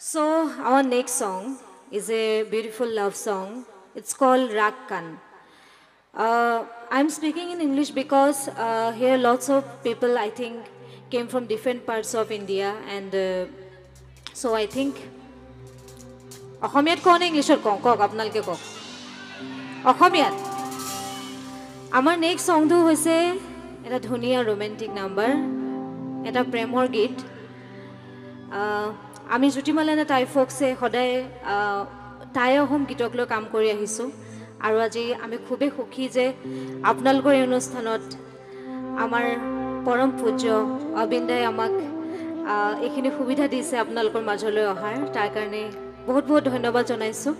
So, our next song is a beautiful love song. It's called Rakkan. I'm speaking in English because here lots of people, I think, came from different parts of India, and so I think. অসমীয়াত কওঁ নে ইংলিছত কওঁ কওক আপোনালোকে কওক অসমীয়াত আমাৰ নেক্সট সংটো হৈছে এটা ধুনীয়া ৰোমেণ্টিক নাম্বাৰ এটা প্ৰেমৰ গীত আমি জ্যোতিমালানে তাই ফোকছে সদায় তাই অসম গীতক লৈ কাম কৰি আহিছোঁ আৰু আজি আমি খুবেই সুখী যে আপোনালোকৰ এই অনুষ্ঠানত আমাৰ পৰম পূজ্য অবিন্দাই আমাক এইখিনি সুবিধা দিছে আপোনালোকৰ মাজলৈ অহাৰ তাৰ কাৰণে বহুত বহুত ধন্যবাদ জনাইছোঁ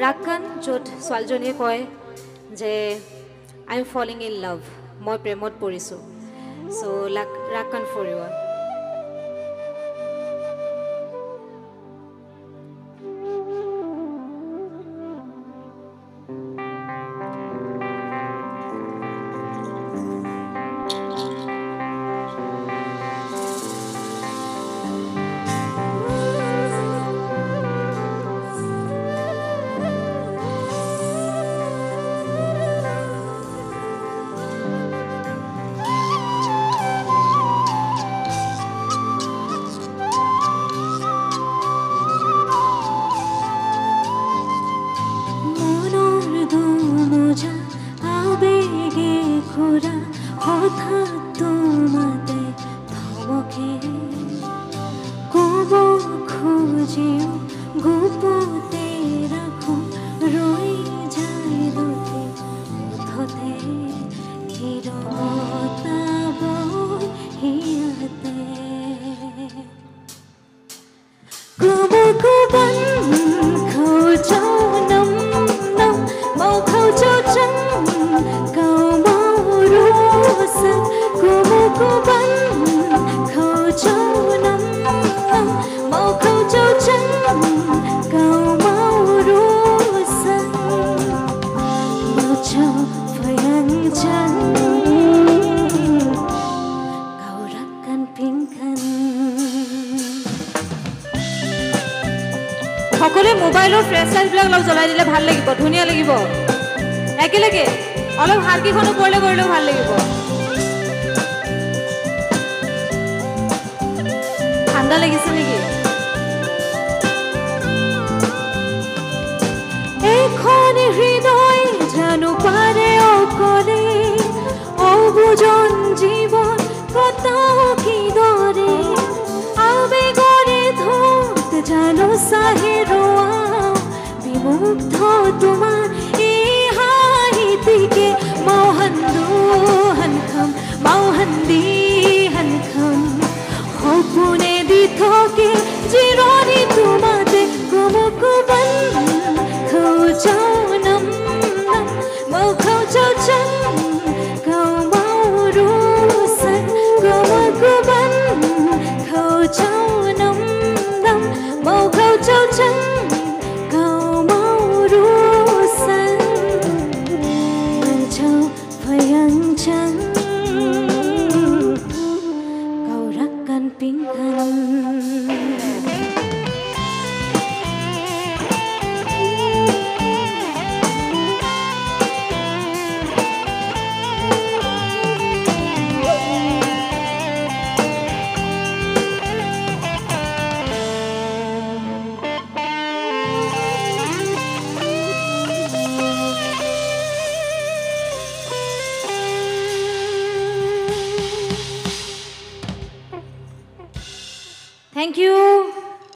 ৰাক্কান য'ত ছোৱালীজনীয়ে কয় যে I am falling in love মই প্ৰেমত পৰিছোঁ চ' ৰাক্কান ফৰ ইউ সকলে মোবাইলৰ ফ্লেছ লাইটবিলাক অলপ জ্বলাই দিলে ভাল লাগিব ধুনীয়া লাগিব একেলগে অলপ হাতকেইখন ওপৰলৈ কৰিলেও ভাল লাগিব ঠাণ্ডা লাগিছে নেকি এখন হৃদয় জানো পাৰে অকলে অবুজন জীৱন কটাও কিদৰে আবেগৰে ধোঁত জানো চাহে ৰোৱা বিমুগ্ধ তোমাৰ এই হাঁহিটিকে মাউহান্দি হানখাম সপোনে দি থাকে জিৰণি তোমাতে কুমুকুবন খৌজাও নম মৌ খৌজাও চন কৌ মাউৰুসন কুমুকুবন খৌজাও নম মৌ খৌজাও চন কৌ মাউৰুসন মঞ্চৌ ভয়ং চন kau rakkan pingkan Thank you.